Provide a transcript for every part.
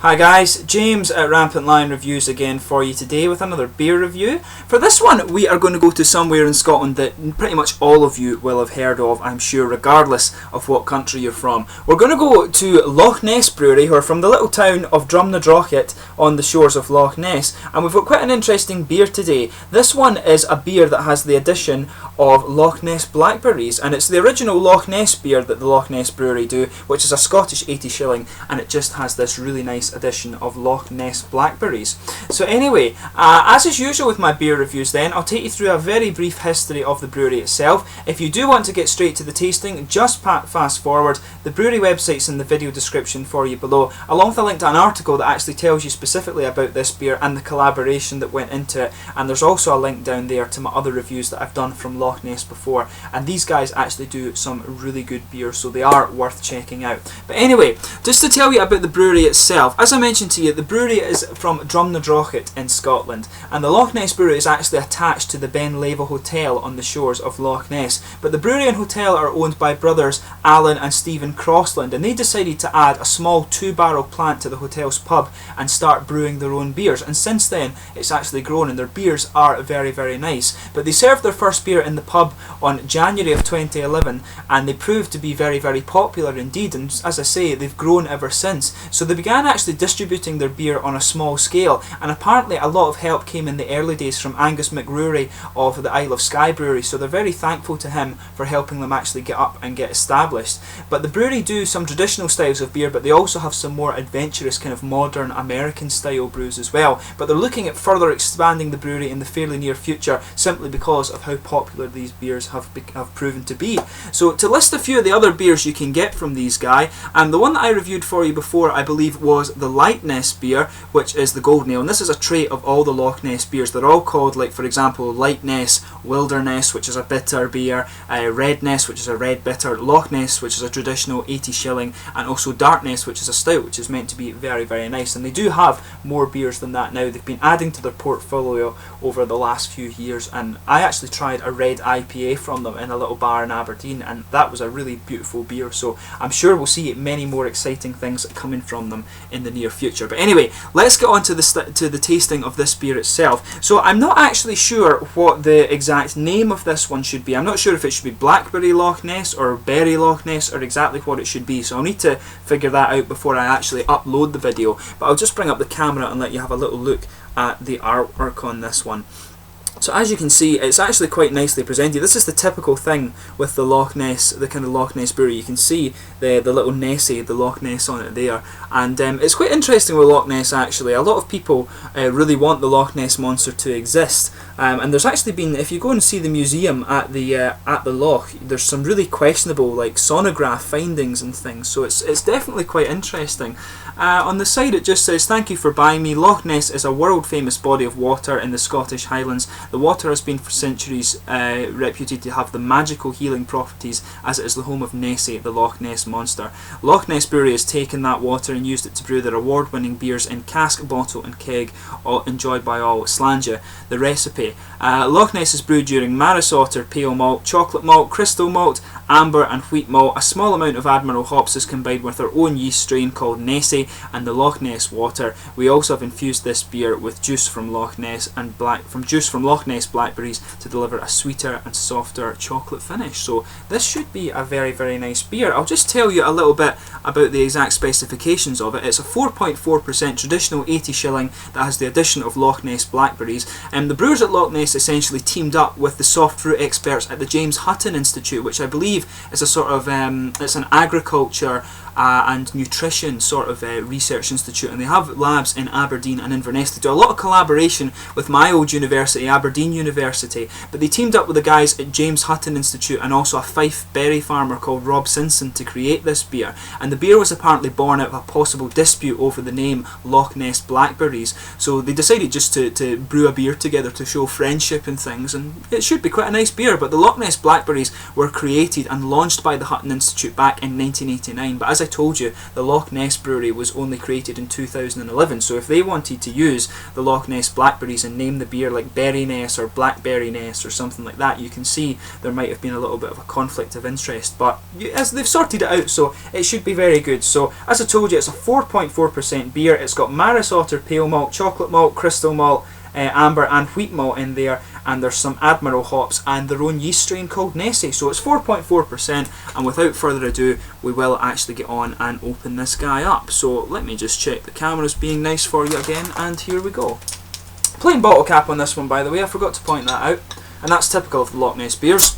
Hi guys, James at RampantLionReviews again for you today with another beer review. For this one we are going to go to somewhere in Scotland that pretty much all of you will have heard of, I'm sure, regardless of what country you're from. We're going to go to Loch Ness Brewery, who are from the little town of Drumnadrochit on the shores of Loch Ness, and we've got quite an interesting beer today. This one is a beer that has the addition of Loch Ness Blackberries, and it's the original Loch Ness beer that the Loch Ness Brewery do, which is a Scottish 80 shilling, and it just has this really nice edition of Loch Ness Blackberries. So anyway, as is usual with my beer reviews then, I'll take you through a very brief history of the brewery itself. If you do want to get straight to the tasting, just fast forward. The brewery website's in the video description for you below, along with a link to an article that actually tells you specifically about this beer and the collaboration that went into it, and there's also a link down there to my other reviews that I've done from Loch Ness before, and these guys actually do some really good beer, so they are worth checking out. But anyway, just to tell you about the brewery itself, as I mentioned to you, the brewery is from Drumnadrochit in Scotland, and the Loch Ness Brewery is actually attached to the Ben Leva Hotel on the shores of Loch Ness. But the brewery and hotel are owned by brothers Alan and Stephen Crossland, and they decided to add a small 2-barrel plant to the hotel's pub and start brewing their own beers, and since then it's actually grown and their beers are very nice. But they served their first beer in the pub on January of 2011, and they proved to be very popular indeed, and as I say, they've grown ever since. So they began actually distributing their beer on a small scale, and apparently a lot of help came in the early days from Angus McRory of the Isle of Skye Brewery, so they're very thankful to him for helping them actually get up and get established. But the brewery do some traditional styles of beer, but they also have some more adventurous kind of modern American style brews as well. But they're looking at further expanding the brewery in the fairly near future, simply because of how popular these beers have proven to be. So to list a few of the other beers you can get from these guys, and the one that I reviewed for you before, I believe, was the Loch Ness beer, which is the Golden Ale, and this is a trait of all the Loch Ness beers. They're all called, like for example, Loch Ness, Wilderness, which is a bitter beer, Redness, which is a red bitter, Loch Ness, which is a traditional 80 shilling, and also Darkness, which is a stout, which is meant to be very nice. And they do have more beers than that now. They've been adding to their portfolio over the last few years, and I actually tried a red IPA from them in a little bar in Aberdeen, and that was a really beautiful beer, so I'm sure we'll see many more exciting things coming from them in the near future. But anyway, let's get on to the tasting of this beer itself. So I'm not actually sure what the exact name of this one should be. I'm not sure if it should be Blackberry Loch Ness or Berry Loch Ness or exactly what it should be, so I'll need to figure that out before I actually upload the video. But I'll just bring up the camera and let you have a little look at the artwork on this one. So as you can see, it's actually quite nicely presented. This is the typical thing with the Loch Ness, the kind of Loch Ness brewery. You can see the little Nessie, the Loch Ness on it there, and it's quite interesting with Loch Ness actually. A lot of people really want the Loch Ness monster to exist, and there's actually been, if you go and see the museum at the Loch, there's some really questionable like sonograph findings and things. So it's definitely quite interesting. On the side it just says, "Thank you for buying me. Loch Ness is a world famous body of water in the Scottish Highlands. The water has been for centuries reputed to have the magical healing properties, as it is the home of Nessie, the Loch Ness monster. Loch Ness Brewery has taken that water and used it to brew their award-winning beers in cask, bottle and keg, all enjoyed by all. Slangia, the recipe. Loch Ness is brewed during Maris Otter, pale malt, chocolate malt, crystal malt, amber and wheat malt. A small amount of Admiral hops is combined with our own yeast strain called Nessie and the Loch Ness water. We also have infused this beer with juice from Loch Ness and Loch Ness Blackberries to deliver a sweeter and softer chocolate finish." So this should be a very nice beer. I'll just tell you a little bit about the exact specifications of it. It's a 4.4% traditional 80 shilling that has the addition of Loch Ness Blackberries, and the brewers at Loch Ness essentially teamed up with the soft fruit experts at the James Hutton Institute, which I believe is a sort of it's an agriculture and nutrition sort of research institute, and they have labs in Aberdeen and Inverness. They do a lot of collaboration with my old university, Aberdeen University, but they teamed up with the guys at James Hutton Institute and also a Fife berry farmer called Rob Simpson to create this beer, and the beer was apparently born out of a possible dispute over the name Loch Ness Blackberries. So they decided just to brew a beer together to show friendship and things, and it should be quite a nice beer. But the Loch Ness Blackberries were created and launched by the Hutton Institute back in 1989, but as I told you, the Loch Ness Brewery was only created in 2011, so if they wanted to use the Loch Ness Blackberries and name the beer like Berry Ness or Blackberry Ness or something like that, you can see there might have been a little bit of a conflict of interest, but as they've sorted it out, so it should be very good. So as I told you, it's a 4.4% beer. It's got Maris Otter pale malt, chocolate malt, crystal malt, amber and wheat malt in there, and there's some Admiral hops and their own yeast strain called Nessie. So it's 4.4%, and without further ado, we will actually get on and open this guy up. So let me just check the cameras being nice for you again, and here we go. Plain bottle cap on this one, by the way, I forgot to point that out, and that's typical of the Loch Ness beers.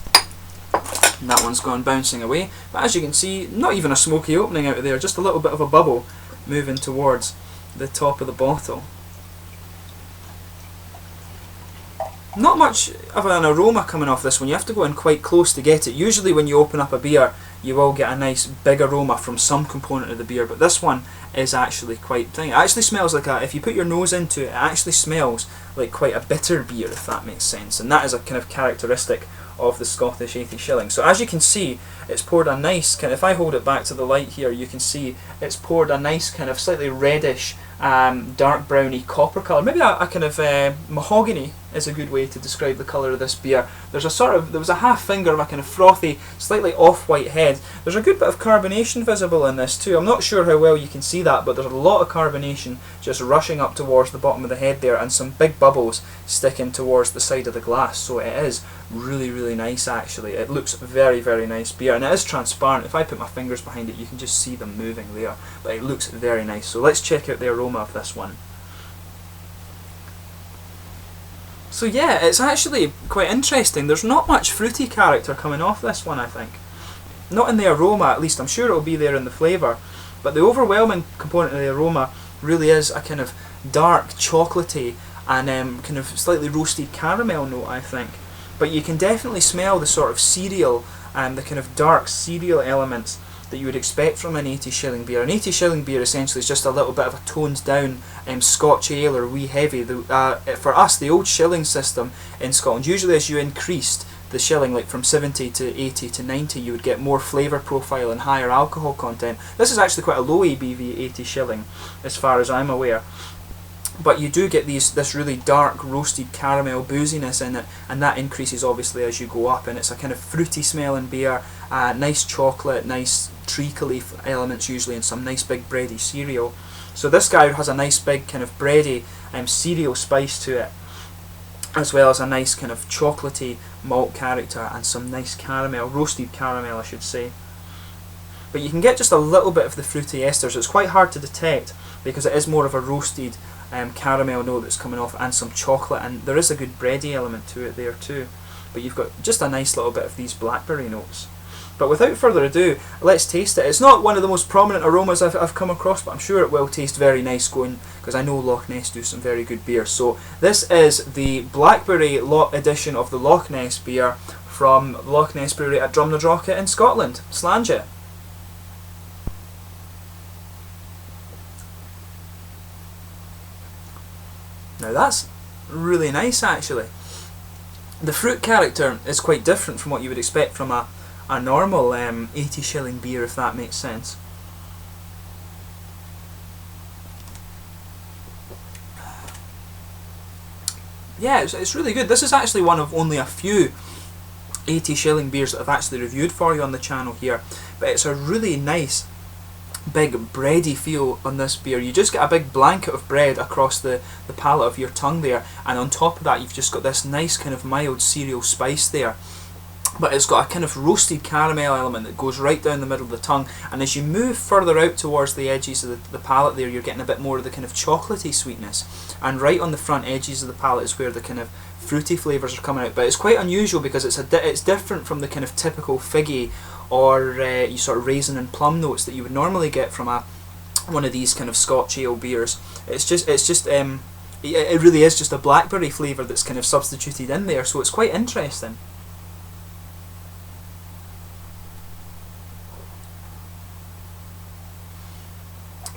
And that one's gone bouncing away, but as you can see, not even a smoky opening out of there, just a little bit of a bubble moving towards the top of the bottle. Not much of an aroma coming off this one. You have to go in quite close to get it. Usually when you open up a beer, you will get a nice big aroma from some component of the beer, but this one is actually quite thin. It actually smells like if you put your nose into it, it actually smells like quite a bitter beer, if that makes sense. And that is a kind of characteristic of the Scottish 80 shilling. So as you can see, it's poured a nice kind of, if I hold it back to the light here, you can see it's poured a nice kind of slightly reddish, dark browny copper colour. Maybe a kind of mahogany is a good way to describe the colour of this beer. There was a half finger of a kind of frothy, slightly off-white head. There's a good bit of carbonation visible in this too. I'm not sure how well you can see that, but there's a lot of carbonation just rushing up towards the bottom of the head there, and some big bubbles sticking towards the side of the glass. So it is really, really nice actually. It looks very, very nice beer, and it is transparent. If I put my fingers behind it, you can just see them moving there, but it looks very nice. So let's check out the aroma of this one. So yeah, it's actually quite interesting. There's not much fruity character coming off this one, I think. Not in the aroma, at least. I'm sure it'll be there in the flavour, but the overwhelming component of the aroma really is a kind of dark chocolatey and kind of slightly roasted caramel note, I think. But you can definitely smell the sort of cereal and the kind of dark cereal elements that you would expect from an 80 shilling beer. An 80 shilling beer essentially is just a little bit of a toned down Scotch ale or wee heavy. For us, the old shilling system in Scotland, usually as you increased the shilling, like from 70 to 80 to 90, you would get more flavour profile and higher alcohol content. This is actually quite a low ABV 80 shilling as far as I'm aware. But you do get this really dark roasted caramel booziness in it, and that increases obviously as you go up, and it's a kind of fruity smelling beer, nice chocolate, nice treacly elements usually, and some nice big bready cereal. So this guy has a nice big kind of bready cereal spice to it, as well as a nice kind of chocolatey malt character and some nice caramel, roasted caramel I should say. But you can get just a little bit of the fruity esters. It's quite hard to detect because it is more of a roasted caramel note that's coming off, and some chocolate, and there is a good bready element to it there too. But you've got just a nice little bit of these blackberry notes. But without further ado, let's taste it. It's not one of the most prominent aromas I've come across, but I'm sure it will taste very nice going, because I know Loch Ness do some very good beer. So this is the Blackberry edition of the Loch Ness beer from Loch Ness Brewery at Drumnadrochit in Scotland. Slange it. Now that's really nice actually. The fruit character is quite different from what you would expect from a normal 80 shilling beer, if that makes sense. Yeah, it's really good. This is actually one of only a few 80 shilling beers that I've actually reviewed for you on the channel here, but it's a really nice big bready feel on this beer. You just get a big blanket of bread across the palate of your tongue there, and on top of that you've just got this nice kind of mild cereal spice there, but it's got a kind of roasted caramel element that goes right down the middle of the tongue, and as you move further out towards the edges of the palate there, you're getting a bit more of the kind of chocolatey sweetness, and right on the front edges of the palate is where the kind of fruity flavours are coming out. But it's quite unusual because it's different from the kind of typical figgy or you sort of raisin and plum notes that you would normally get from one of these kind of Scotch ale beers. It really is just a blackberry flavour that's kind of substituted in there, so it's quite interesting.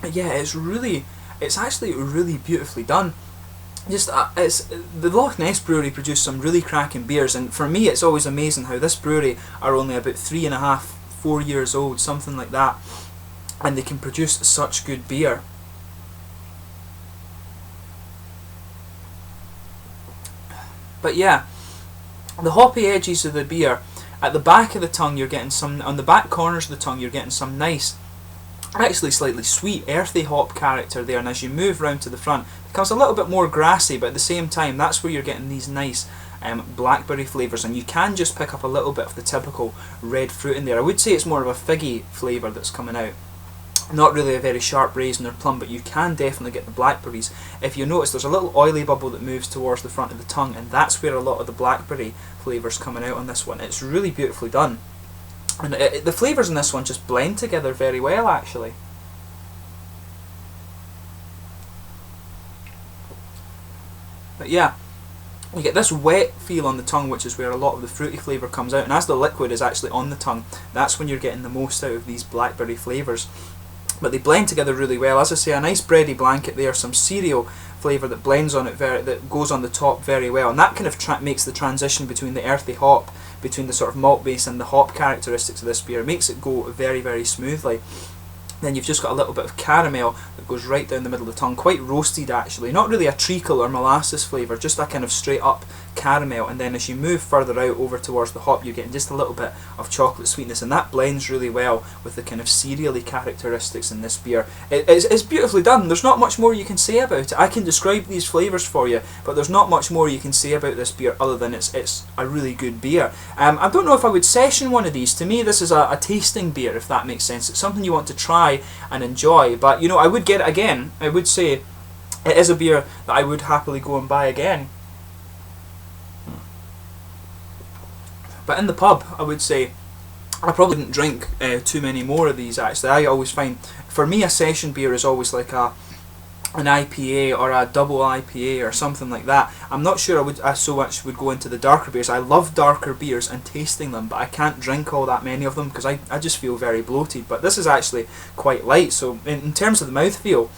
But yeah, it's actually really beautifully done. It's the Loch Ness Brewery produce some really cracking beers, and for me it's always amazing how this brewery are only about 3.5, 4 years old, something like that, and they can produce such good beer. But yeah, the hoppy edges of the beer, at the back of the tongue you're getting some, on the back corners of the tongue you're getting some nice, actually slightly sweet, earthy hop character there, and as you move round to the front it becomes a little bit more grassy, but at the same time that's where you're getting these nice blackberry flavours, and you can just pick up a little bit of the typical red fruit in there. I would say it's more of a figgy flavour that's coming out. Not really a very sharp raisin or plum, but you can definitely get the blackberries. If you notice, there's a little oily bubble that moves towards the front of the tongue, and that's where a lot of the blackberry flavours coming out on this one. It's really beautifully done, and the flavours in this one just blend together very well actually. But yeah, you get this wet feel on the tongue, which is where a lot of the fruity flavour comes out, and as the liquid is actually on the tongue, that's when you're getting the most out of these blackberry flavours. But they blend together really well. As I say, a nice bready blanket there, some cereal flavour that blends on it, that goes on the top very well, and that kind of makes the transition between the earthy hop, between the sort of malt base and the hop characteristics of this beer, makes it go very, very smoothly. Then you've just got a little bit of caramel that goes right down the middle of the tongue, quite roasted actually, not really a treacle or molasses flavour, just a kind of straight up caramel, and then as you move further out over towards the hop you're getting just a little bit of chocolate sweetness, and that blends really well with the kind of cereally characteristics in this beer. It's beautifully done. There's not much more you can say about it. I can describe these flavours for you, but there's not much more you can say about this beer other than it's a really good beer. I don't know if I would session one of these. To me this is a tasting beer, if that makes sense. It's something you want to try and enjoy, but you know, I would get it again. I would say it is a beer that I would happily go and buy again. But in the pub, I would say I probably didn't drink too many more of these actually. I always find, for me, a session beer is always like an IPA or a double IPA or something like that. I'm not sure I so much would go into the darker beers. I love darker beers and tasting them, but I can't drink all that many of them because I just feel very bloated. But this is actually quite light, so in terms of the mouthfeel,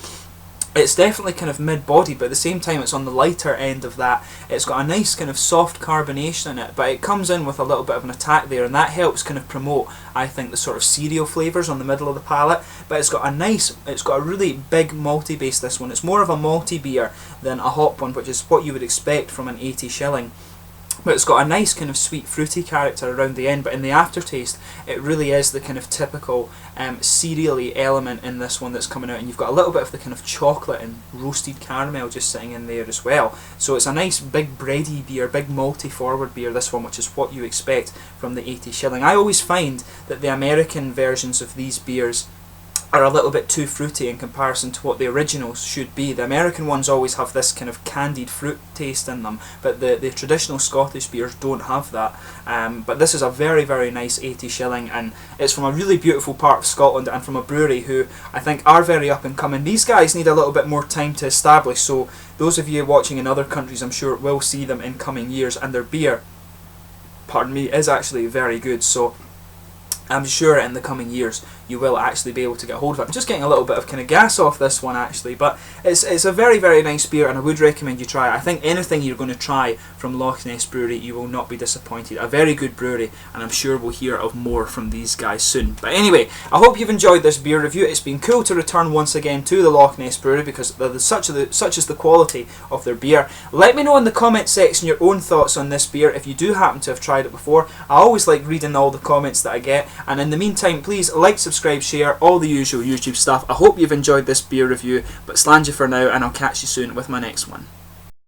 it's definitely kind of mid-bodied, but at the same time it's on the lighter end of that. It's got a nice kind of soft carbonation in it, but it comes in with a little bit of an attack there, and that helps kind of promote, I think, the sort of cereal flavours on the middle of the palate. But it's got a really big malty base, this one. It's more of a malty beer than a hop one, which is what you would expect from an 80 shilling. But it's got a nice kind of sweet fruity character around the end, but in the aftertaste it really is the kind of typical cereally element in this one that's coming out, and you've got a little bit of the kind of chocolate and roasted caramel just sitting in there as well. So it's a nice big bready beer, big malty forward beer, this one, which is what you expect from the 80 shilling. I always find that the American versions of these beers are a little bit too fruity in comparison to what the originals should be. The American ones always have this kind of candied fruit taste in them, but the traditional Scottish beers don't have that. But this is a very, very nice 80 shilling, and it's from a really beautiful part of Scotland and from a brewery who I think are very up and coming. These guys need a little bit more time to establish, so those of you watching in other countries I'm sure will see them in coming years, and their beer, pardon me, is actually very good. So I'm sure in the coming years you will actually be able to get hold of it. I'm just getting a little bit of kind of gas off this one actually, but it's a very, very nice beer, and I would recommend you try it. I think anything you're going to try from Loch Ness Brewery, you will not be disappointed. A very good brewery, and I'm sure we'll hear of more from these guys soon. But anyway, I hope you've enjoyed this beer review. It's been cool to return once again to the Loch Ness Brewery because such is the quality of their beer. Let me know in the comment section your own thoughts on this beer if you do happen to have tried it before. I always like reading all the comments that I get, and in the meantime, please like, subscribe, share, all the usual YouTube stuff. I hope you've enjoyed this beer review, but slàinte for now, and I'll catch you soon with my next one.